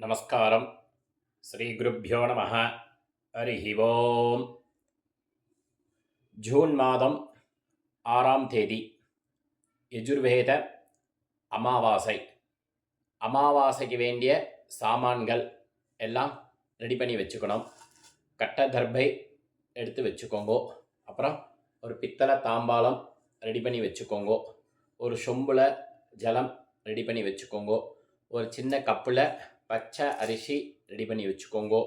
நமஸ்காரம். ஸ்ரீ குருப்யோ நமஹ. ஹரிஹி ஓம். ஜூன் மாதம் 6ஆம் தேதி யஜுர்வேத அமாவாசை. அமாவாசைக்கு வேண்டிய சாமான்கள் எல்லாம் ரெடி பண்ணி வச்சுக்கணும். கட்ட தர்பை எடுத்து வச்சுக்கோங்கோ. அப்புறம் ஒரு பித்தளை தாம்பாளம் ரெடி பண்ணி வச்சுக்கோங்கோ. ஒரு சொம்பில் ஜலம் ரெடி பண்ணி வச்சுக்கோங்கோ. ஒரு சின்ன கப்பில் பச்சை அரிசி ரெடி பண்ணி வச்சுக்கோங்கோ.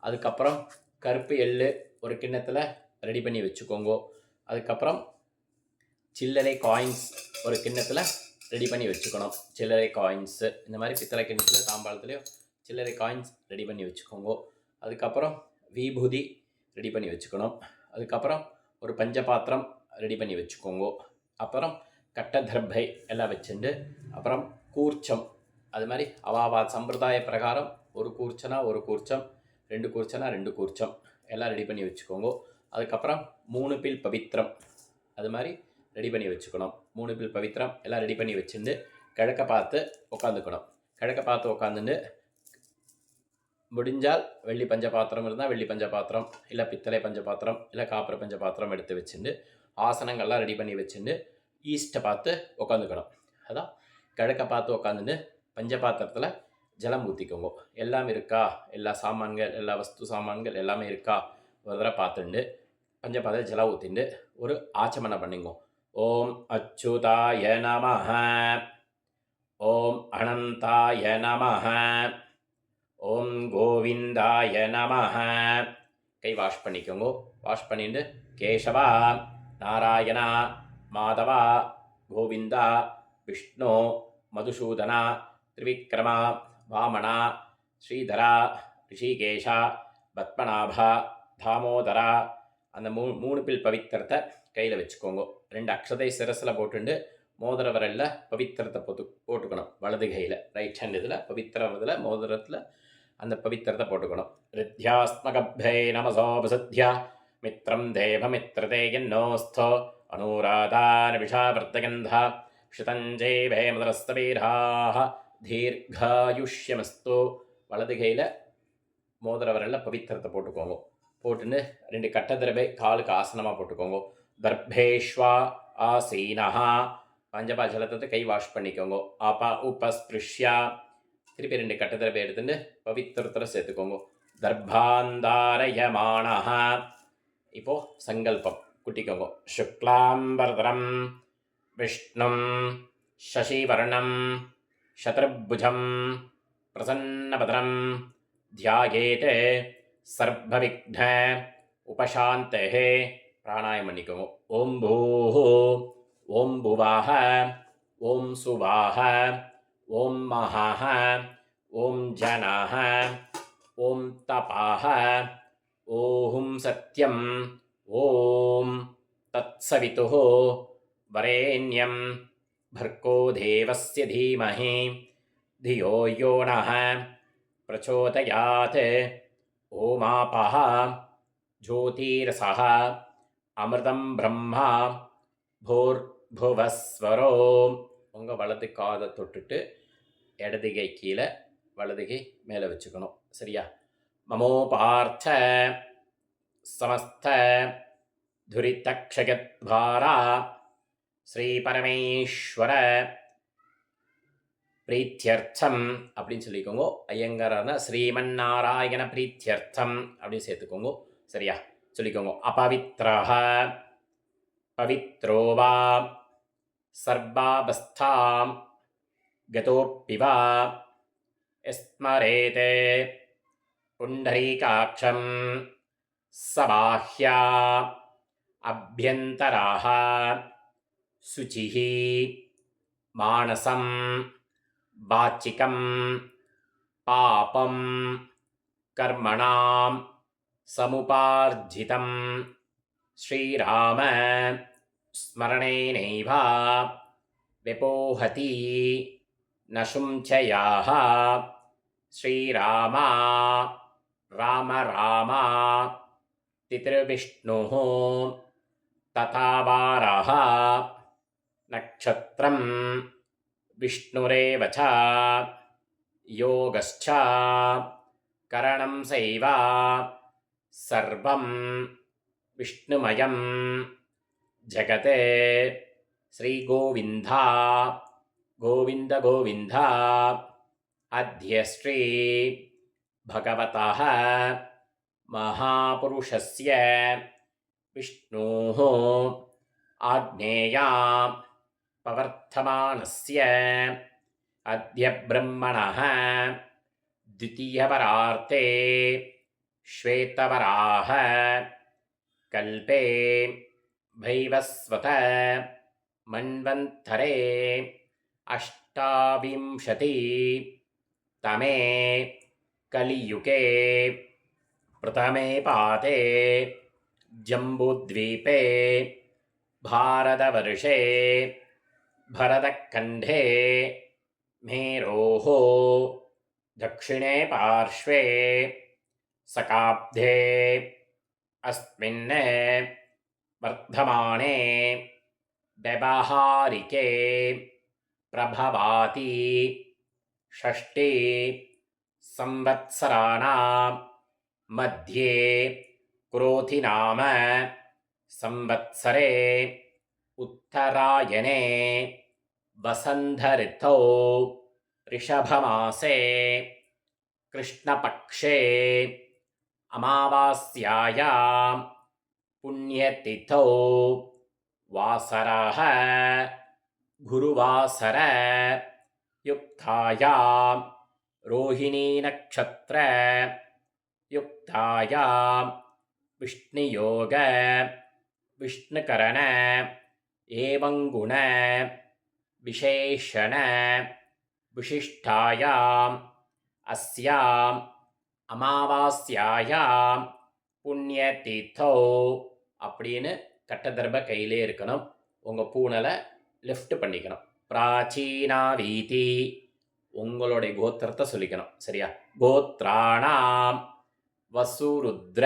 அதுக்கப்புறம் கருப்பு எள்ளு ஒரு கிண்ணத்தில் ரெடி பண்ணி வச்சுக்கோங்கோ. அதுக்கப்புறம் சில்லறை காயின்ஸ் ஒரு கிண்ணத்தில் ரெடி பண்ணி வச்சுக்கணும். சில்லறை காயின்ஸு இந்த மாதிரி பித்தளை கிண்ணத்தில் தாம்பாளத்துலேயும் சில்லறை காயின்ஸ் ரெடி பண்ணி வச்சுக்கோங்கோ. அதுக்கப்புறம் விபூதி ரெடி பண்ணி வச்சுக்கணும். அதுக்கப்புறம் ஒரு பஞ்சபாத்திரம் ரெடி பண்ணி வச்சுக்கோங்கோ. அப்புறம் கட்ட தர்பை எல்லாம் வச்சுட்டு அப்புறம் கூர்ச்சம் அது மாதிரி அவாவா சம்பிரதாய பிரகாரம் ஒரு கூர்ச்சனா ஒரு கூர்ச்சம், 2 கூர்ச்சனா 2 கூர்ச்சம் எல்லாம் ரெடி பண்ணி வச்சுக்கோங்கோ. அதுக்கப்புறம் 3 பில் பவித்திரம் அது மாதிரி ரெடி பண்ணி வச்சுக்கணும். 3 பில் பவித்திரம் எல்லாம் ரெடி பண்ணி வச்சுட்டு கிழக்க பார்த்து உட்காந்துக்கணும். கிழக்க பார்த்து உட்காந்துட்டு முடிஞ்சால் வெள்ளி பஞ்சபாத்திரம் இருந்தால் வெள்ளி பஞ்சபாத்திரம், இல்லை பித்தளை பஞ்சபாத்திரம், இல்லை காப்பர பஞ்சபாத்திரம் எடுத்து வச்சுட்டு ஆசனங்கள்லாம் ரெடி பண்ணி வச்சுட்டு ஈஸ்ட்டை பார்த்து உட்காந்துக்கணும். அதான் கிழக்க பார்த்து உட்காந்துட்டு பஞ்சபாத்திரத்தில் ஜலம் ஊற்றிக்கோங்க. எல்லாம் இருக்கா, எல்லா சாமான்கள் எல்லா வஸ்து சாமான்கள் எல்லாமே இருக்கா ஒரு தடவை பார்த்துண்டு பஞ்சபாத்திரம் ஜலம் ஊற்றிண்டு ஒரு ஆச்சமனம் பண்ணிங்கோ. ஓம் அச்சுதாய நமஹ, ஓம் அனந்தாய நமஹ, ஓம் கோவிந்தாய நமஹ. கை வாஷ் பண்ணிக்கோங்க. வாஷ் பண்ணிட்டு கேசவா, நாராயணா, மாதவா, கோவிந்தா, விஷ்ணு, மதுசூதனா, திரிவிக்ரமா, வாமனா, ஸ்ரீதரா, ரிஷிகேஷா, பத்மநாபா, தாமோதரா அந்த 3 பில் பவித்திரத்தை கையில் வச்சுக்கோங்க. 2 அக்ஷதை சிரசில் போட்டுண்டு மோதிர விரலில் பவித்திரத்தை போட்டுக்கணும். வலது கையில் ரைட் ஹேண்ட் இதில் பவித்திரம் இதில் மோதிரத்தில் அந்த பவித்திரத்தை போட்டுக்கணும். ரித்யாஸ்மகப்தை நமசோபசத்யா மித்ரம் தேவமித்ரதே யன்னோஸ்தோ அனுராதான விஷாவர்த்தகந்தா ஷிதஞ்சே பேமதரஸ்தவீராக தீர்காயுஷ்யமஸ்து. வலது கையில் மோதிர விரலில் பவித்திரத்தை போட்டுக்கோங்க. போட்டுன்னு 2 கட்ட தர்பை காலுக்கு ஆசனமாக போட்டுக்கோங்க. தர்பேஷ்வா ஆசீனஹா. பஞ்சபா ஜலத்தை கை வாஷ் பண்ணிக்கோங்க. அப்பா உபஸ்பிருஷ்யா. திருப்பி 2 கட்ட தர்பை எடுத்துட்டு பவித்திரத்தில் சேர்த்துக்கோங்க. தர்பாந்தாரயமானஹா. இப்போது சங்கல்பம் குட்டிக்கோங்க. சுக்லாம்பரதரம் விஷ்ணும் சசிவர்ணம் சத்ருபுஜம் பிரசன்னபதரம் தியாயேத் சர்வவிக்ன உபசாந்தே. பிராணாயம் பண்ணிக்கோங்க. ஓம் பூஹு, ஓம் புவாஹ, ஓம் சுவாஹ, ஓம் மஹாஹ, ஓம் ஜனாஹ, ஓம் தபாஹ, ஓம் சத்யம், ஓம் தத்சவிதுः வரேண்யம் भर्गो देवस्य धीमहि धियो यो नः प्रचोदयात्. ओमापः ज्योतिरसः अमृतं ब्रह्मा भूर्भुवस्वरो. உங்கள் வலது காதை தொட்டுட்டு இடது கை கீழே வலது கை மேலே வச்சுக்கணும். சரியா? மமோபார்த்த சமஸ்த துரிதக்ஷயத்வாரா ஸ்ரீ பரமேஸ்வர பிரீத்தியர்த்தம் அப்படின்னு சொல்லிக்கோங்க. ஐயங்காரனா ஸ்ரீமன்னாராயண பிரீத்தியர்த்தம் அப்படின்னு சேர்த்துக்கோங்க. சரியா? சொல்லிக்கோங்க. அபவித்ரஹ பவித்ரோவா சர்வாபஸ்தாம் கதோப்பிவா ஸ்மரேதே புண்டரீகாட்சம் சபாஹ்யா அப்யந்தராஹ சுச்சிஹி மானசம் வாச்சிகம் பாபம் கர்மணாம் சமுபார்ஜிதம் ஸ்ரீராம ஸ்மரணேனைவ விபோஹதி நசுஞ்சயாஹ. ஸ்ரீராமா ராம ராமா திதிர்விஷ்ணுः ததாவாரः நக்ஷத்ரம் விஷ்ணுரேவ ச. योगश्च करणं सैव सर्वं विष्णुमयं जगते श्रीगोविन्द गोविन्द गोविन्द अद्य श्री भगवतः महापुरुषस्य विष्णोः आज्ञेयां पवर्तमानस्य अद्य ब्रह्मणः द्वितीयपरार्ते श्वेतवराह कल्पे भैवस्वत मन्वन्तरे अष्टाविंशति तमे कलियुगे प्रथमे पाते जम्बूद्वीपे भारतवर्षे भरतखण्डे मेरोः दक्षिणे पार्श्वे सकाब्धे अस्मिन् वर्धमाने व्यवहारिके प्रभवाति षष्ठी संवत्सराणां मध्ये क्रोधिनाम संवत्सरे उत्तरायणे वसन्त ऋतौ ऋषभमासे कृष्णपक्षे अमावास्यायां पुण्यतिथौ वासरः गुरुवासर युक्तायां रोहिणी नक्षत्र युक्तायां विष्णुयोग विष्णुकरण एवं गुण विशेषण विशिष्टायाम् अस्याम् அமாவாஸ்யாயாம் புண்ணியதீர்த்தோ அப்படின்னு கட்டதர்ப கையிலே இருக்கணும். உங்கள் பூனலை லெஃப்ட் பண்ணிக்கணும். பிராச்சீனா வீதி உங்களுடைய கோத்திரத்தை சொல்லிக்கணும். சரியா? கோத்ராணாம் வசுருத்ர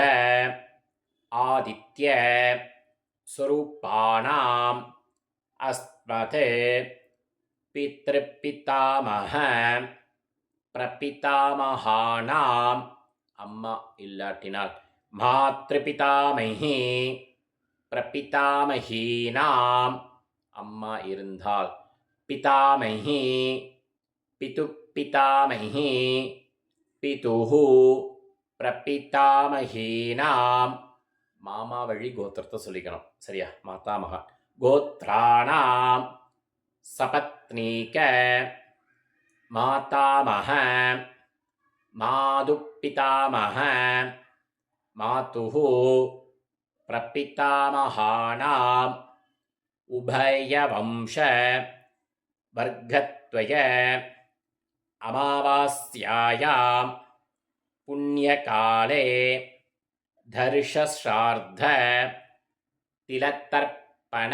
ஆதித்ய ஸ்வரூபாணாம் அஸ்மத் பித்ருபிதாமஹ பிரபிதாமஹானாம் அம்மா இல்லாட்டினால் மாத்ருபிதாமஹி பிரபிதாமஹீனாம் அம்மா இருந்தால் பிதாமஹி பிதுப்பிதாமஹி பிதுஹு பிரபிதாமஹீனாம் மாமா வழி கோத்திரத்தை சொல்லிக்கணும். சரியா? மாதாமகா கோத்ராணாம் சபத்னீக மாதாமஹ மாதுப்பிதாமஹ மாதுஹு பிரபிதாமஹானாம் உபயவம்ச வர்க்கத்வய அமாவாஸ்யாயாம் புண்ணியகாலே தர்ஷஸ்ரார்த்த திலத்தர்ப்பண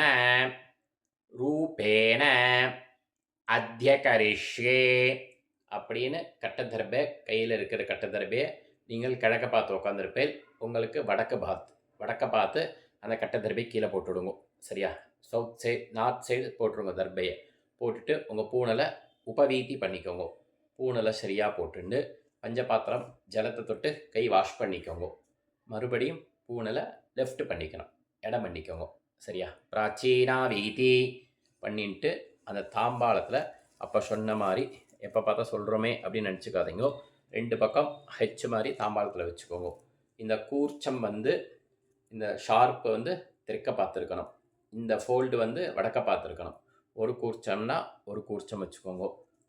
ரூபேன அத்ய கரிஷ்யே அப்படின்னு கட்டதர்பை கையில் இருக்கிற கட்டதர்பையை நீங்கள் கிழக்க பார்த்து உட்காந்துருப்பேன். உங்களுக்கு வடக்க பார்த்து அந்த கட்டதர்பை கீழே போட்டுவிடுங்க. சரியா? சவுத் சைடு நார்த் சைடு போட்டுருங்க. தர்பையை போட்டுட்டு உங்கள் பூனலை உபவீதி பண்ணிக்கோங்க. பூனலை சரியாக போட்டுண்டு பஞ்சபாத்திரம் ஜலத்தை தொட்டு கை வாஷ் பண்ணிக்கோங்க. மறுபடியும் பூனலை லெஃப்ட் பண்ணிக்கணும். இடம் பண்ணிக்கோங்க. சரியா? பிராச்சீனா வீதி பண்ணிட்டு அந்த தாம்பாளத்தில் அப்போ சொன்ன மாதிரி எப்போ பார்த்தா சொல்கிறோமே அப்படின்னு நினச்சிக்காதீங்க. 2 பக்கம் ஹெச் மாதிரி தாம்பாளத்தில் வச்சுக்கோங்க. இந்த கூர்ச்சம் இந்த ஷார்ப்பு தெற்க பார்த்துருக்கணும். இந்த ஃபோல்டு வடக்க பார்த்துருக்கணும். ஒரு கூர்ச்சம்னா ஒரு கூர்ச்சம் வச்சுக்கோங்க.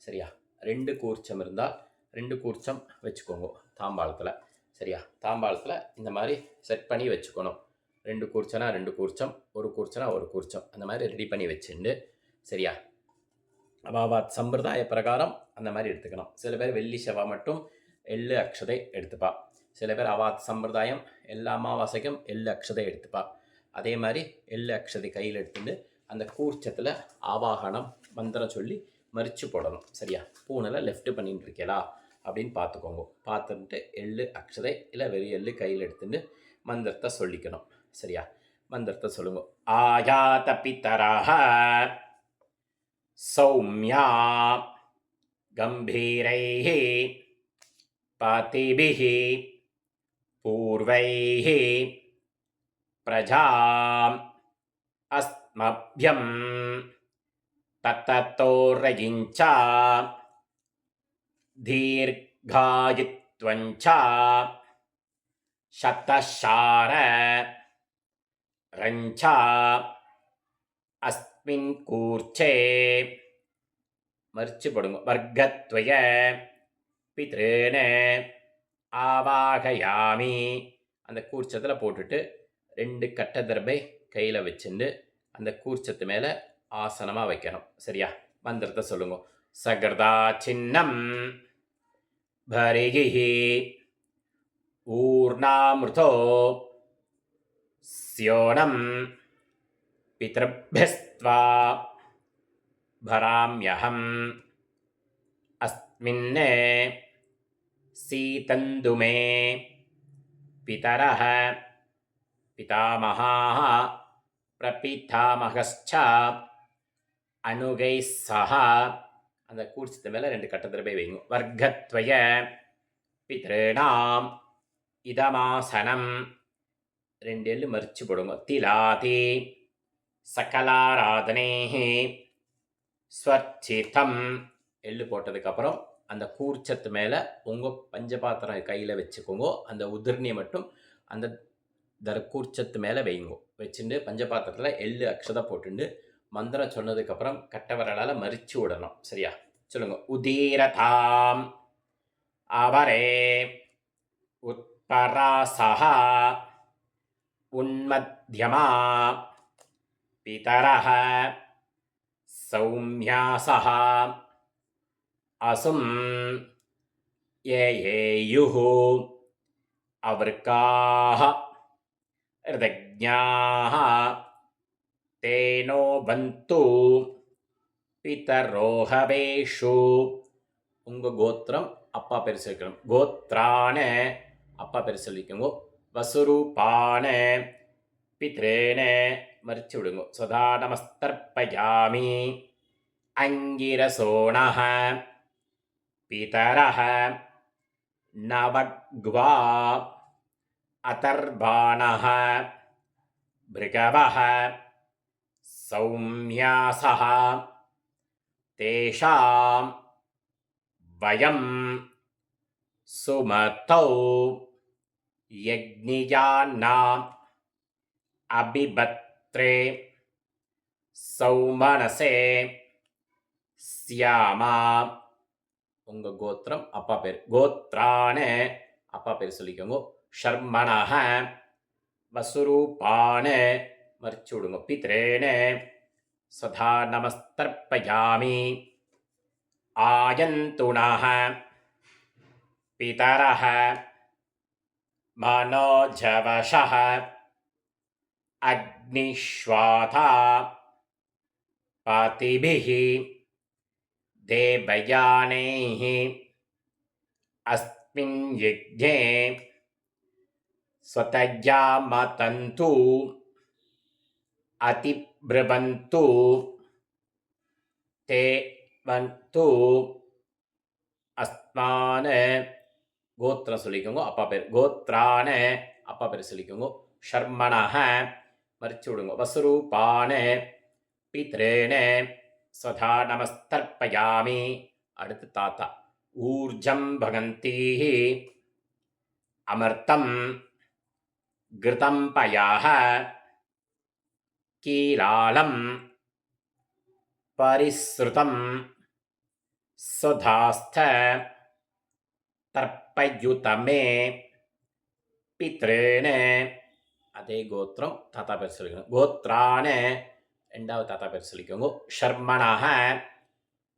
சரியா? 2 கூர்ச்சம் இருந்தால் 2 கூர்ச்சம் வச்சுக்கோங்க தாம்பாளத்தில். சரியா? தாம்பாளத்தில் இந்த மாதிரி செட் பண்ணி வச்சுக்கணும். 2 கூர்ச்சனா 2 கூர்ச்சம், ஒரு கூர்ச்சனா ஒரு கூர்ச்சம், அந்த மாதிரி ரெடி பண்ணி வச்சுண்டு. சரியா? அவாவாத் சம்பிரதாய பிரகாரம் அந்த மாதிரி எடுத்துக்கணும். சில பேர் வெள்ளி செவ்வாய் மட்டும் எள்ளு அக்ஷதை எடுத்துப்பா. சில பேர் அவாத் சம்பிரதாயம் எல்லா அமாவாசைக்கும் எள்ளு அக்ஷதை எடுத்துப்பா. அதே மாதிரி எள்ளு அக்ஷதை கையில் எடுத்துட்டு அந்த கூர்ச்சத்தில் ஆவாகனம் மந்திரம் சொல்லி மறித்து போடணும். சரியா? பூனலை லெஃப்ட் பண்ணிட்டு இருக்கேளா அப்படின்னு பார்த்துக்கோங்க. பார்த்துட்டு எள்ளு அக்ஷதை இல்லை வெறும் எள்ளு கையில் எடுத்துட்டு மந்திரத்தை சொல்லிக்கணும். சரியா? மந்திரத்தை சொல்லுங்க. ஆயாத பித்தராக சௌமியா गम्भीरैः पतिभिः पूर्वैः प्रजाम् अस्मभ्यं तततोरयिञ्च दीर्घायुत्वञ्च शतशार रञ्च अस्मिन् कूर्चे மறிச்சு போடுங்க. வர்க்கத்வய பித்ருன ஆவாகயாமி அந்த கூர்ச்சத்தில் போட்டுட்டு 2 கட்ட தர்பை கையில் வச்சுட்டு அந்த கூர்ச்சத்து மேலே ஆசனமாக வைக்கணும். சரியா? மந்திரத்தை சொல்லுங்க. சகர்தா சின்னம் பரிகி ஊர்ணாமிருதோ ஸ்யோனம் பித்ருभ्यस्त्वा भराम्यहम् अस्मिन् सीतन्तुमे पितरः पितामहाः प्रपितामहश्च अनुगैः सह அந்த கூர்ச்சத்து மேலே 2 கட்டத்திரபை வைங்க. வர்க்கத்வய பித்ருணாம் இதமாசனம் 2 எள்ளு மறிச்சு போடுங்க. திலாதி சகலாராதனேஹி ஸ்வர்ச்சிதம் எள்ளு போட்டதுக்கப்புறம் அந்த கூர்ச்சத்து மேலே உங்கள் பஞ்சபாத்திரம் கையில் வச்சுக்கோங்க. அந்த உதிர்ணியை மட்டும் அந்த கூர்ச்சத்து மேலே வைங்க. வச்சுட்டு பஞ்சபாத்திரத்தில் எள்ளு அக்ஷதை போட்டுண்டு மந்திரம் சொன்னதுக்கப்புறம் கட்ட விரலால் மறிச்சு விடணும். சரியா? சொல்லுங்க. உதீரதாம் அவரே உத்பராசஹ உன்மத்யமா பிதரஹ சௌம்யாசஹ அசும் ஏயுः அவர்காः ரிதஜ்ஞாः தேனோ பந்து பிதரோஹவேஷு. உங்கள் கோத்திரம் அப்பா பேர் சொல்லிக்கணும். கோத்ரான அப்பா பேர் சொல்லிக்கோங்க. வசுரூபான பித்ரேன மறிச்சு விடுங்க. சதா நமஸ்தர்ப்பயாமி அங்கிரசோணः பிதரः நவக்வா அதர்பாணः பிருகவः சௌம்யாசः தேஷாம் வயம் சுமதௌ யக்ஞியானாம் அபிபத்ரே சௌமனசே ஸ்யாமா. உங்கள் கோத்திரம் அப்பா பேர். கோத்ரான அப்பா பேர் சொல்லிக்கோங்க. ஷர்மணஹ வசுரூபான மறிச்சு விடுங்க. பித்ரேன சதா நமஸ்தர்ப்பயாமி ஆயந்துணஹ பிதரஹ மனோஜவஷஹ அக்னிஷ்வாதா பதிபிஹி தேவயானைः அஸ்மின் யஜ்ஞே ஸ்வதஜாமதந்து அதிப்ருவந்து தே வந்து அஸ்மான. கோத்திரம் சொல்லிக்கோங்க. அப்பா பேர். கோத்ரான அப்பா பேர் சொல்லிக்கோங்க. ஷர்மணஹ மறிச்சு விடுங்க. வசுரூபான பித்ரேன சதா நமஸ்தர்ப்பயாமி. அடுத்து தாத்தா. ஊர்ஜம் பகந்தீः அமர்த்தம் கிருதம் பயாः கீலாலம் பரிஸ்ருதம் சுதாஸ்த தர்ப்பயுதமே பித்ரேன. அதே கோத்திரம் தாத்தா பேர் சொல்லிக்கணும். கோத்ரான 2வது தாத்தா பேர் சொல்லிக்கோங்க. ஷர்மணஹ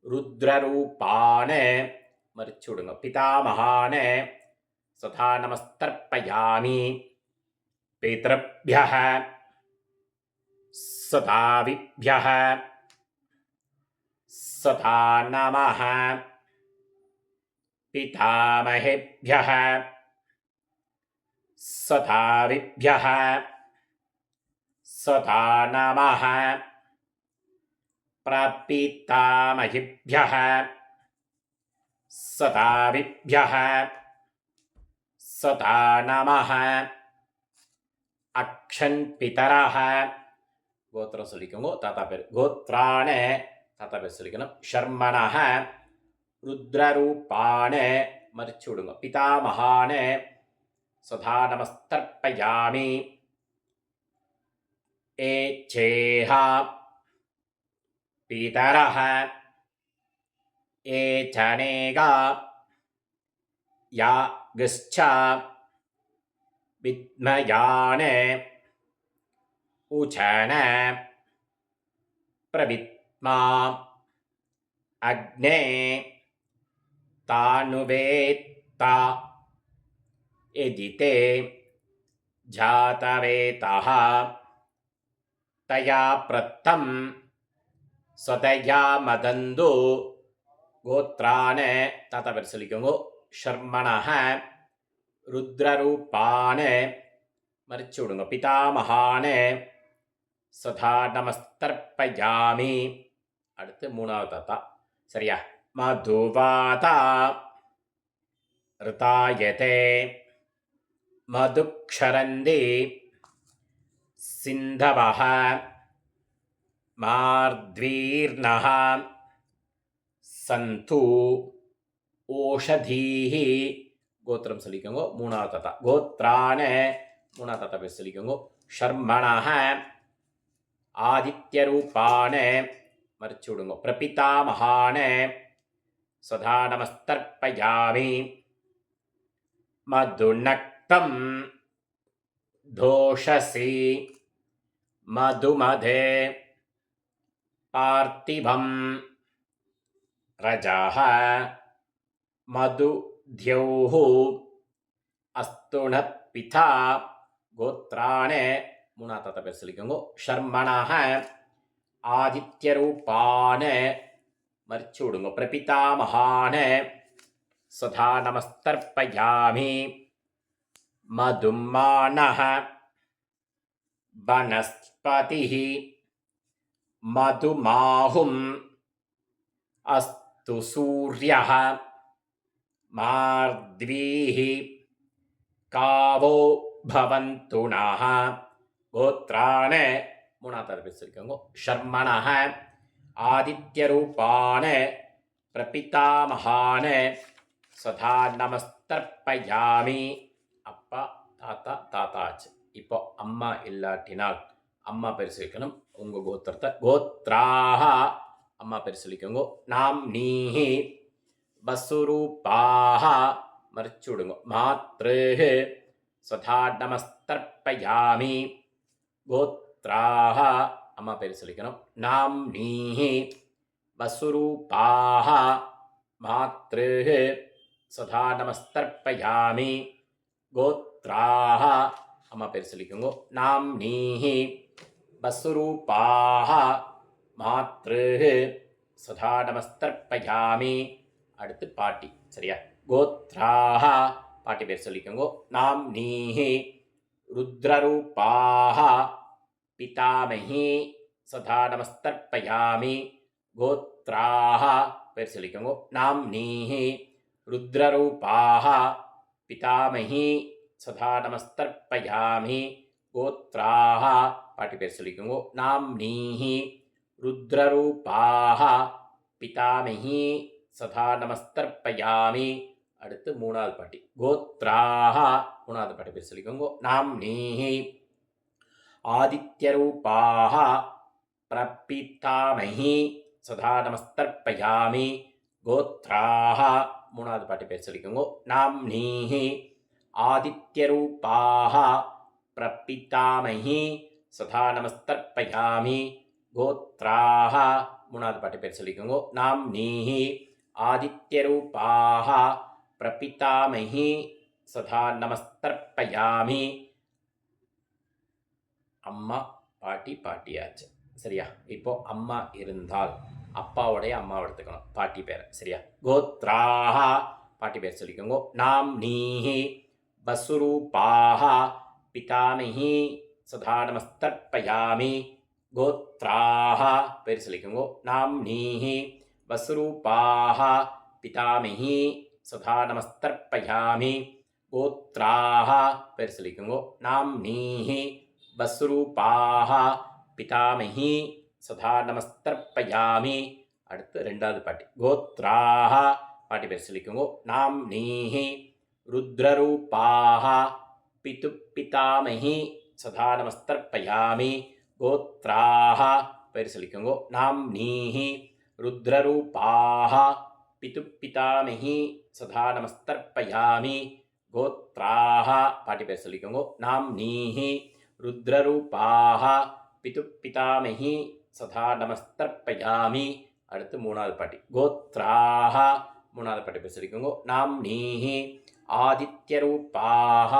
ருத்ரரூபான மறிச்சு விடுங்க. பிதாமகான சதா நமஸ்தர்ப்பயாமி பித்ருभ्यः சதாவிभ्यः சதா நமः பிதாமஹேभ्यः சதாவிभ्यः சதா நமः பிரபிதாமஹேभ्यः சதாவிப்யஹ சதா நமஹ அக்ஷன் பிதரஹ கோத்திரம் சொல்லிக்கோங்க, தாத்தா பேர். கோத்ரான தாத்தா பேர் சொல்லிக்கணும். ஷர்மணஹ ருத்ரரூபான மறிச்சு விடுங்க. பிதாமகான சதா நமஸ்தர்ப்பயாமி. ஏச்சேஹா பிதரஹ ஏச்சனேகா யாகஸ்ச வித்மயான உச்சன பிரவித்மா அக்னே தானுவேத்தா எதிதே ஜாதவேதஹ தயா பிரத்தம் சதயா மதந்து. கோத்ரான தாத்தா பேர் சொல்லிக்கோங்க. ஷர்மணஹ ருத்ரரூபான மறிச்சு விடுங்க. பிதாமகான சதா நமஸ்தர்ப்பயாமி. அடுத்து மூணாவது தாத்தா. சரியா? மதுவாதா ரிதாயதே மதுக்ஷரந்தி சிந்தவஹ மார்த்வீர்ணஹ சந்து ஓஷதீஹி. கோத்திரம் சொல்லிக்கோங்க. மூணாவது தாத்தா. கோத்ரான மூணாவது தாத்தா பேர் சொல்லிக்கோங்க. ஷர்மணஹ ஆதித்யரூபான மறிச்சு விடுங்க. பிரபிதாமகான சதா நமஸ்தர்ப்பயாமி. மதுநக்தம் தோஷசி மதுமதே பார்த்திபம் ரஜஹ மதுத்யௌஹ அஸ்துண பிதா. கோத்ரான மூணாவது தாத்தா பேர் சொல்லிக்கோங்க. ஷர்மணஹ ஆதித்யரூபான மறிச்சு விடுங்க. பிரபிதாமகான சதா நமஸ்தர்ப்பயாமி. மதுமானஹ வனஸ்பதிஹ மதுமாஹும் அஸ்து சூர்யஹ மார்த்வீஹ காவோ பவந்து நஹ. கோத்ரான மூணாவது பேர் சொல்லிக்கோங்க. ஷர்மணஹ ஆதித்யரூபான பிரபிதாமகான சதா நமஸ்தர்ப்பயாமி. அப்பா தாத்தா தாத்தாச்சு. இப்போ அம்மா இல்லாட்டினால் அம்மா பேர் சொல்லிக்கணும். உங்க கோத்திரத்தை கோத்ராஹ அம்மா பேர் சொல்லிக்கோங்க. நாம் நீஹி வசுரூபாஹ மறிச்சு விடுங்க. மாத்ருஹ சதா நமஸ்தர்ப்பயாமி. கோத்ராஹ அம்மா பேர் சொல்லிக்கணும். நாம் நீஹி வசுரூபாஹ மாத்ருஹ சதா நமஸ்தர்ப்பயாமி. கோத்ராஹ அம்மா பேர் சொல்லிக்கோங்க. நாம் நீஹி வசுரூபாஹ மாத்ருஹ சதா நமஸ்தர்ப்பயாமி. அடுத்து பாட்டி. சரியா? கோத்ராஹ பாட்டி பேர் சொல்லிக்கோங்க. நாம் நீஹி ருத்ரரூபாஹ பிதாமஹி சதா நமஸ்தர்ப்பயாமி. கோத்ராஹ பேர் சொல்லிக்கோங்க. நாம் நீஹி ருத்ரரூபாஹ பிதாமஹி சதா நமஸ்தர்ப்பயாமி. கோத்ராஹ பாட்டி பேர் சொல்லிக்கோங்க. நாம் நீஹி ருத்ரரூபாஹ பிதாமஹி சதா நமஸ்தர்ப்பயாமி. அடுத்து மூணாவது பாட்டி. கோத்ராஹ மூணாவது பாட்டி பேர் சொல்லிக்கோங்க. நாம் நீஹி ஆதித்யரூபாஹ பிரபிதாமஹி சதா நமஸ்தர்ப்பயாமி. கோத்ராஹ மூணாவது பாட்டி பேர் சொல்லிக்கோங்க. நாம் நீஹி ஆதித்யரூபாஹ பிரபிதாமஹி சதா நமஸ்தர்ப்பயாமி. கோத்ராஹ மூணாவது பாட்டி பேர் சொல்லிக்கோங்க. நாம் நீஹி ஆதித்யரூபாஹ பிரபிதாமஹி சதா நமஸ்தர்ப்பயாமி. அம்மா பாட்டி பாட்டியாச்சு. சரியா? இப்போ அம்மா இருந்தால் அப்பாவுடைய அம்மாவை எடுத்துக்கணும் பாட்டி பேரை. சரியா? கோத்ராஹ பாட்டி பேர் சொல்லிக்கோங்க. நாம் நீஹி வசுரூபாஹ பிதாமஹி சதா நமஸ்தர்ப்பயாமி. கோத்ராஹ பேர் சொல்லிக்கோங்க. நாம் நீஹி வசுரூபாஹ பிதாமகி சதா நமஸ்தர்ப்பயாமி கோத்ராஹ பேர் சொல்லிக்கோங்க நாம்னீஹி வஸ்ரூபாஹ பிதாமகி சதா நமஸ்தர்ப்பயாமி. அடுத்து ரெண்டாவது பாட்டி கோத்ராஹ பாட்டி பேர் சொல்லிக்கோங்க நாம்னீஹி ருத்ரரூபாஹ பிதாமகி சதா நமஸ்தர்ப்பயாமி கோத்ராஹ பேர் சொல்லிக்கோங்க நாம்னீஹி ருத்ரரூபாஹ பிதாமகி சதா நமஸ்தர்ப்பயாமி கோத்ராஹ பாட்டி பேர் சொல்லிக்கோங்க நாம்னீஹி ருத்ரரூபாஹ பிதாமகி சதா நமஸ்தர்ப்பயாமி. அடுத்து மூணாவது பாட்டி கோத்ராஹ மூணாவது பாட்டி பேர் சொல்லிக்கோங்க நாம்னீஹி ஆதித்யரூபாஹ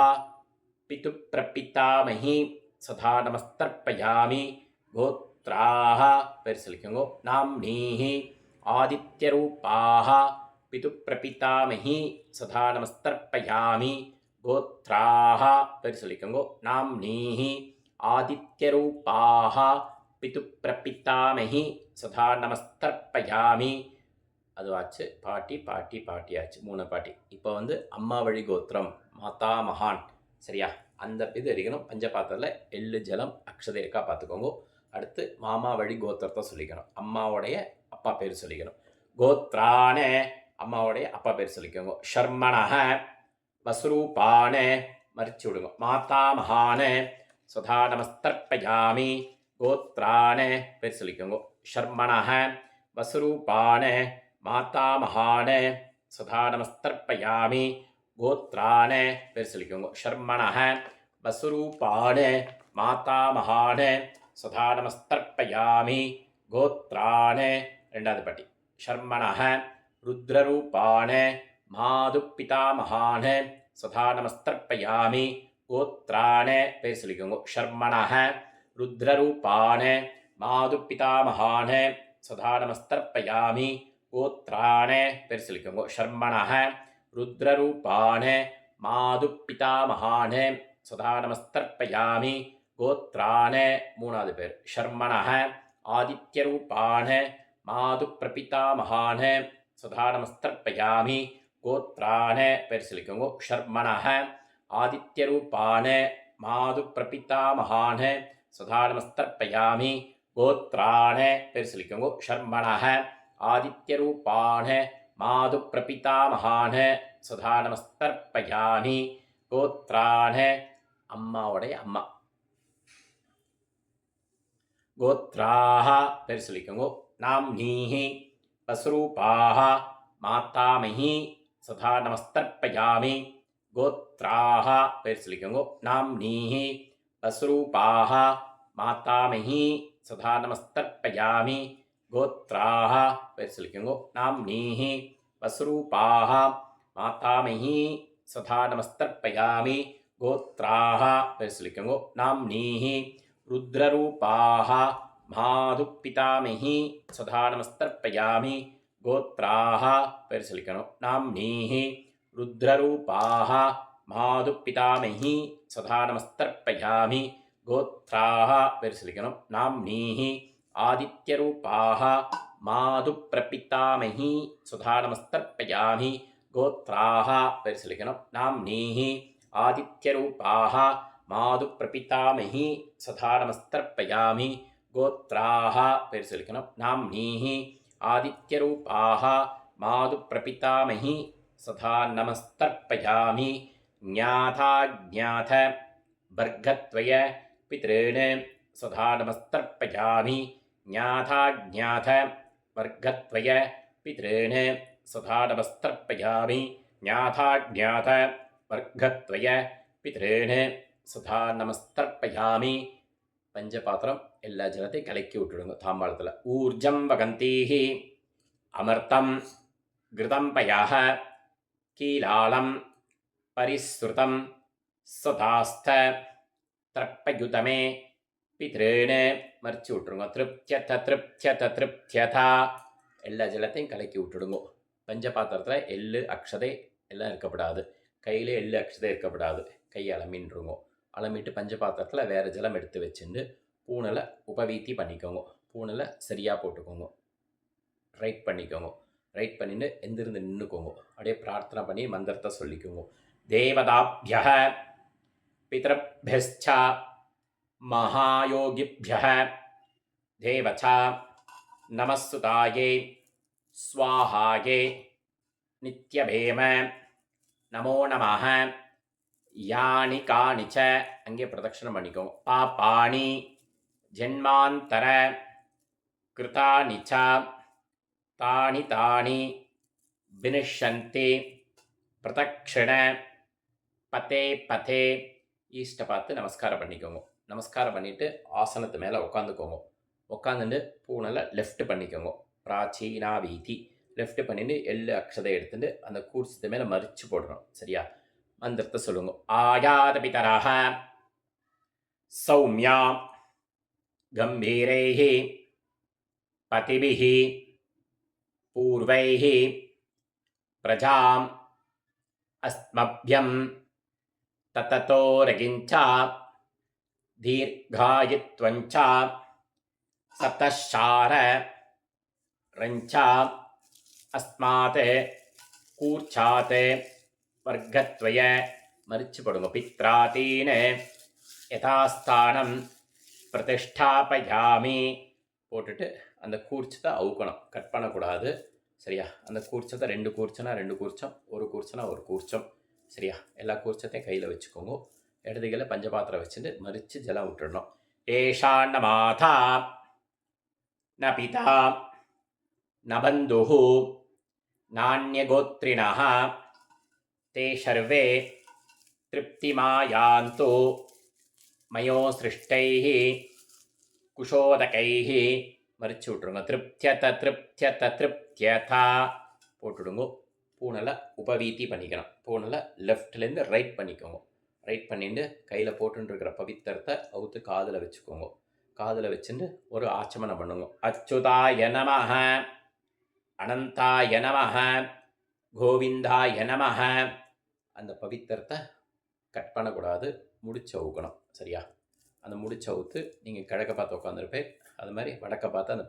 பிதாமகி சதா நமஸ்தர்ப்பயாமி கோத்ராஹ பேர் சொல்லிக்கோங்க நாம்னீஹி ஆதித்யரூபாஹ பிதாமகி சதா நமஸ்தர்ப்பயாமி கோத்ராஹ பேர் சொல்லிக்கோங்க நாம்னீஹி ஆதித்யரூபாஹ பிதாமகி சதா நமஸ்தர்ப்பயாமி. அதுவாச்சு பாட்டி பாட்டி பாட்டியாச்சு மூணு பாட்டி. இப்போ அம்மா வழி கோத்திரம் மாதா மகான் சரியா, அந்த இது அடிக்கணும். பஞ்சபாத்திரத்தில் எள்ளு ஜலம் அக்ஷதை இருக்கா பார்த்துக்கோங்க. அடுத்து மாமா வழி கோத்திரத்தை சொல்லிக்கணும். அம்மாவுடைய அப்பா பேர் சொல்லிக்கணும். கோத்ரானே அம்மாவுடைய அப்பா பேர் சொல்லிக்கோங்க. ஷர்மணஹ வஸ்ரூபானே மறிச்சு விடுங்க. மாதா மகானே சதா நமஸ்தர்ப்பயாமி கோத்ரானே பேர் சொல்லிக்கோங்க. ஷர்மணஹ வஸ்ரூபானே மாதா மகானே சதா நமஸ்தர்ப்பயாமி கோத்ரானே பேர் சொல்லிக்கோங்க. ஷர்மணஹ வஸ்ரூபானே மாதா மகானே சதா நமஸ்தர்ப்பயாமி கோத்ரானே. ரெண்டாவது பாட்டி ஷர்மணஹ ருத்ரரூபானே மாது பிதாமகானே சதா நமஸ்தர்ப்பயாமி கோத்ரானே பேர் சொல்லிக்கோங்க. ஷர்மணஹ ருத்ரரூபானே மாது பிதாமகானே சதா நமஸ்தர்ப்பயாமி கோத்ரானே பேர் சொல்லிக்கோங்க. ஷர்மணஹ ருத்ரரூபானே மாது பிதாமகானே சதா நமஸ்தர்ப்பயாமி கோத்ரானே. மூணாவது பேர் ஷர்மணஹ ஆதித்யரூபானே மாது பிரபிதாமகானே சதா நமஸ்தர்ப்பயாமி கோத்ரானே பேர் சொல்லிக்கோங்க. ஷர்மணஹ ஆதித்யரூபானே மாது பிரபிதாமகானே சதா நமஸ்தர்ப்பயாமி கோத்ரானே பேர் சொல்லிக்கோங்க. ஷர்மணஹ ஆதித்யரூபானே மாது பிரபிதாமகானே சதா நமஸ்தர்ப்பயாமி கோத்ரானே. அம்மாவுடைய அம்மா கோத்ராஹ பேர் சொல்லிக்கோங்க. நாம்னீஹி வஸ்ரூபாஹ மாதாமகி சதா நமஸ்தர்ப்பயாமி கோத்ராஹ பேர் சொல்லிக்கோங்க. நாம்னீஹி வஸ்ரூபாஹ மாதாமகி சதா நமஸ்தர்ப்பயாமி கோத்ராஹ பேர் சொல்லிக்கோங்க. நாம்னீஹி வஸ்ரூபாஹ மாதாமகி சதா நமஸ்தர்ப்பயாமி கோத்ராஹ பேர் சொல்லிக்கோங்க. நாம்னீஹி ருத்ரரூபாஹ மாது பிதாமகி சதா நமஸ்தர்ப்பயாமி கோத்ராஹ பேர் சொல்லிக்கணும். நாம்னீஹி ருத்ரரூபாஹ மாது பிதாமகி சதா நமஸ்தர்ப்பயாமி கோத்ராஹ பேர் சொல்லிக்கணும். நாம்னீஹி ஆதித்யரூபாஹ மாது பிரபிதாமகி சதா நமஸ்தர்ப்பயாமி கோத்ராஹ பேர் சொல்லிக்கணும். நாம்னீஹி ஆதித்யரூபாஹ மாது பிரபிதாமகி சதா நமஸ்தர்ப்பயாமி கோத்ராஹ பேர் சொல்லிக்கணும். நாம்னீஹி ஆதித்யரூபாஹ மாது பிரபிதாமகி சதா நமஸ்தர்ப்பயாமி ஞாதாஜ்ஞாத வர்க்கத்வய பித்ருன் சதா நமஸ்தர்ப்பயாமி ஞாதாஜ்ஞாத வர்க்கத்வய பித்ருன் சதா நமஸ்தர்ப்பயாமி ஞாதாஜ்ஞாத வர்க்கத்வய பித்ருன் சதா நமஸ்தர்ப்பயாமி. பஞ்சபாத்திரம் எல்லா ஜலத்தையும் கலக்கி விட்டுடுங்க தாம்பாளத்தில். ஊர்ஜம் வகந்தீஹி அமிர்தம் கிருதம் பயாஹ கீலாலம் பரிஸ்ருதம் சதாஸ்த திரப்பயுதமே பித்ருன் மறிச்சு விட்டுருங்க. திருப்தியத திருப்தியத திருப்தியதா எல்லா ஜலத்தையும் கலக்கி விட்டுடுங்க. பஞ்சபாத்திரத்தில் எள்ளு அக்ஷதை எல்லாம் இருக்கப்படாது. கையில் எள்ளு அக்ஷதை இருக்கப்படாது. கையை அலமின்றுங்க. அலமிட்டு பஞ்சபாத்திரத்தில் வேறு ஜலம் எடுத்து வச்சுட்டு பூனில் உபவீத்தி பண்ணிக்கோங்க. பூனில் சரியாக போட்டுக்கோங்க. ரைட் பண்ணிக்கோங்க. ரைட் பண்ணிட்டு எந்திருந்து நின்றுக்கோங்க. அப்படியே பிரார்த்தனை பண்ணி மந்திரத்தை சொல்லிக்கோங்க. தேவதாபிய பிதர்பியஸ்ச மகாயோகிபிய தேவச நமஸ்துதாயே ஸ்வாஹாயே நித்யபேம நமோ நமஹ யானி காணிச்ச அங்கே பிரதட்சணம் பண்ணிக்கோங்க. பாபாணி ஜென்மாந்தர கிருதானி ச தானி தானி வினிஷந்தி பிரதக்ஷிண பதே பதே. ஈஸ்ட்டை பார்த்து நமஸ்காரம் பண்ணிக்கோங்க. நமஸ்காரம் பண்ணிவிட்டு ஆசனத்து மேலே உட்காந்துக்கோங்க. உட்காந்துட்டு பூனலை லெஃப்ட் பண்ணிக்கோங்க. பிராச்சீனா வீதி லெஃப்ட் பண்ணிட்டு எள்ளு அக்ஷதை எடுத்துட்டு அந்த கூர்ச்சத்து மேலே மறித்து போடணும். சரியா? மந்திரத்தை சொல்லுங்க. ஆயாத பிதராக சௌமியா கம்பீரைஹி பதிபிஹி பூர்வைஹி பிரஜாம் அஸ்மப்யம் தததோ ரகிஞ்சா தீர்காயித்வஞ்சா சப்தஷார ரஞ்சா அஸ்மாத் கூர்ச்சாத் வர்க்கத்வய மறிச்சு போடுங்க. பித்ராதீன் யதாஸ்தானம் பிரதிஷ்டாபயாமி போட்டுட்டு அந்த கூர்ச்சத்தை அவுக்கணும். கட் பண்ணக்கூடாது. சரியா? அந்த கூர்ச்சத்தை 2 கூர்ச்சனா 2 கூர்ச்சம், ஒரு கூர்ச்சனா ஒரு கூர்ச்சம். சரியா? எல்லா கூர்ச்சத்தையும் கையில் வச்சுக்கோங்க. இடது கையில் பஞ்சபாத்திரம் வச்சுட்டு மறித்து ஜலம் விட்டுடணும். ஏஷாண்ண மாதா ந பிதா ந பந்துஹு நாண்யகோத்ரிணः தே சர்வே திருப்திமாயாந்து மயோ சிருஷ்டைः குஷோதகைः மறிச்சு விட்ருங்க. திருப்தியத திருப்தியத திருப்தியதா போட்டுடுங்க. பூனலை உபவீதி பண்ணிக்கணும். பூனலை லெஃப்ட்லேருந்து ரைட் பண்ணிக்கோங்க. ரைட் பண்ணிட்டு கையில் போட்டுருக்கிற பவித்திரத்தை அவுத்து காதில் வச்சுக்கோங்க. காதில் வச்சுட்டு ஒரு ஆச்சமனம் பண்ணுங்க. அச்சுதாய நமஹ அனந்தாய நமஹ கோவிந்தாய நமஹ. அந்த பவித்திரத்தை கட் பண்ணக்கூடாது, முடிச்சு அவுக்கணும். சரியா? அந்த முடிச்சு அவுத்து நீங்கள் கிழக்க பார்த்து உட்காந்துருப்பேன், அது மாதிரி வடக்க பார்த்து அந்த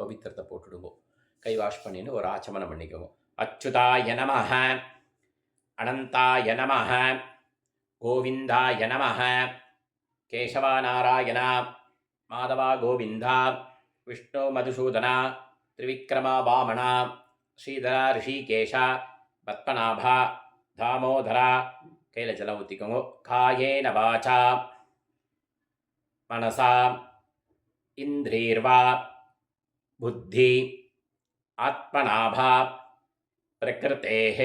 பவித்திரத்தை போட்டுடுங்க. கை வாஷ் பண்ணின்னு ஒரு ஆச்சமனம் பண்ணிக்கோங்க. அச்சுதாய நமஹ அனந்தாய நமஹ கோவிந்தாய நமஹ கேசவா நாராயணா மாதவா கோவிந்தா விஷ்ணு மதுசூதனா திரிவிக்ரமா வாமனா ஸ்ரீதரா ரிஷிகேஷா பத்மநாபா தாமோதரா. கையில் ஜலம் ஊற்றிக்கோங்க. காயேன வாசா மனசா இந்திரீர்வா புத்தி ஆத்மநாபா பிரகிருதேஹ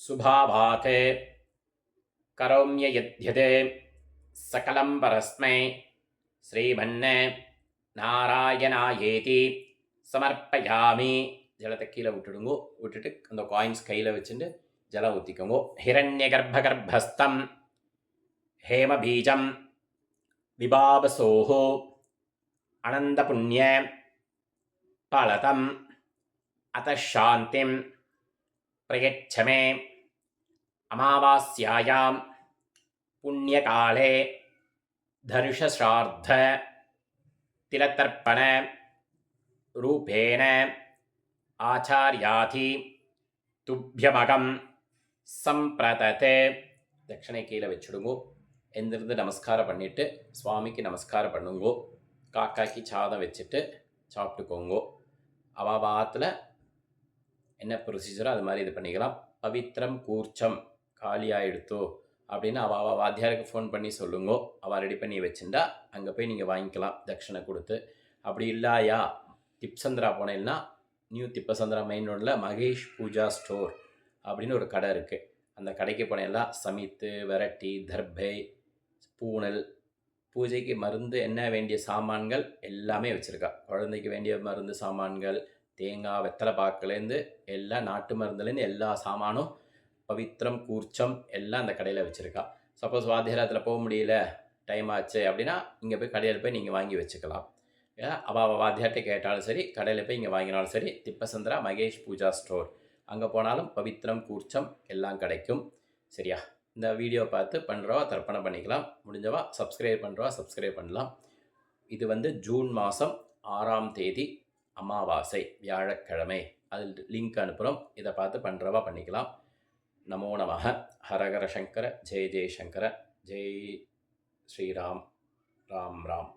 சுபாவாத் கரோம்யயத்யதே சகலம் பரஸ்மை ஸ்ரீமன்ன நாராயணாயேதி சமர்ப்பயாமி. ஜலத்தை கீழே விட்டுடுங்க. விட்டுட்டு அந்த காயின்ஸ் கையில் வச்சுட்டு ஜலம் ஊற்றிக்கோங்க. ஹிரண்ய கர்ப்பகர்ப்பஸ்தம் ஹேமபீஜம் விபாபசோஹோ அனந்த புண்ணிய பலதம் அதாந்திம் பிரயச்சமே அமாவாஸ்யாயாம் புண்ணியகாலே தர்ஷஸ்ரார்த்த திலதர்ப்பண ரூபேண ஆச்சாரியாதி துப்யமகம் சம்பிரததே. தட்சணை கீழே வச்சுடுங்கோ. எந்திருந்து நமஸ்காரம் பண்ணிவிட்டு சுவாமிக்கு நமஸ்காரம் பண்ணுங்கோ. காக்காக்கி சாதம் வச்சுட்டு சாப்பிட்டுக்கோங்கோ. அவாவாத்தில் என்ன ப்ரொசீஜரோ அது மாதிரி இது பண்ணிக்கலாம். பவித்திரம் கூர்ச்சம் காலியாகிடுத்தோ அப்படின்னு அவள் வாத்தியாருக்கு ஃபோன் பண்ணி சொல்லுங்கோ. அவள் ரெடி பண்ணி வச்சுட்டா அங்கே போய் நீங்கள் வாங்கிக்கலாம் தட்சணை கொடுத்து. அப்படி இல்லையா திப்சந்திரா போனேன்னா நியூ திப்பசந்திரா மெயின் ரோடில் மகேஷ் பூஜா ஸ்டோர் அப்படின்னு ஒரு கடை இருக்குது. அந்த கடைக்கு போனேல்லாம் சமித்து விரட்டி தர்பை பூனல் பூஜைக்கு மருந்து என்ன வேண்டிய சாமான்கள் எல்லாமே வச்சுருக்கா. குழந்தைக்கு வேண்டிய மருந்து சாமான்கள் தேங்காய் வெத்தலை பாக்குலேருந்து எல்லா நாட்டு மருந்துலேருந்து எல்லா சாமானும் பவித்திரம் கூர்ச்சம் எல்லாம் அந்த கடையில் வச்சுருக்கா. சப்போஸ் வாத்தியாரத்தில் போக முடியல டைம் ஆச்சு அப்படின்னா இங்கே போய் கடையில் போய் நீங்கள் வாங்கி வச்சுக்கலாம். அவள் வாத்தியார்கிட்ட கேட்டாலும் சரி, கடையில் போய் இங்கே வாங்கினாலும் சரி, திப்பசந்திரா மகேஷ் பூஜா ஸ்டோர் அங்கே போனாலும் பவித்திரம் கூர்ச்சம் எல்லாம் கிடைக்கும். சரியா? இந்த வீடியோ பார்த்து பண்ணுறவா தர்ப்பணம் பண்ணிக்கலாம். முடிஞ்சவா சப்ஸ்கிரைப் பண்ணுறவா சப்ஸ்கிரைப் பண்ணலாம். இது ஜூன் மாதம் 6ஆம் தேதி அமாவாசை வியாழக்கிழமை. அதில் லிங்க் அனுப்புகிறோம். இதை பார்த்து பண்ணுறவா பண்ணிக்கலாம். நமோ நமः. ஹரஹர சங்கர, ஜெய ஜெயசங்கர, ஜெய் ஸ்ரீராம், ராம் ராம்.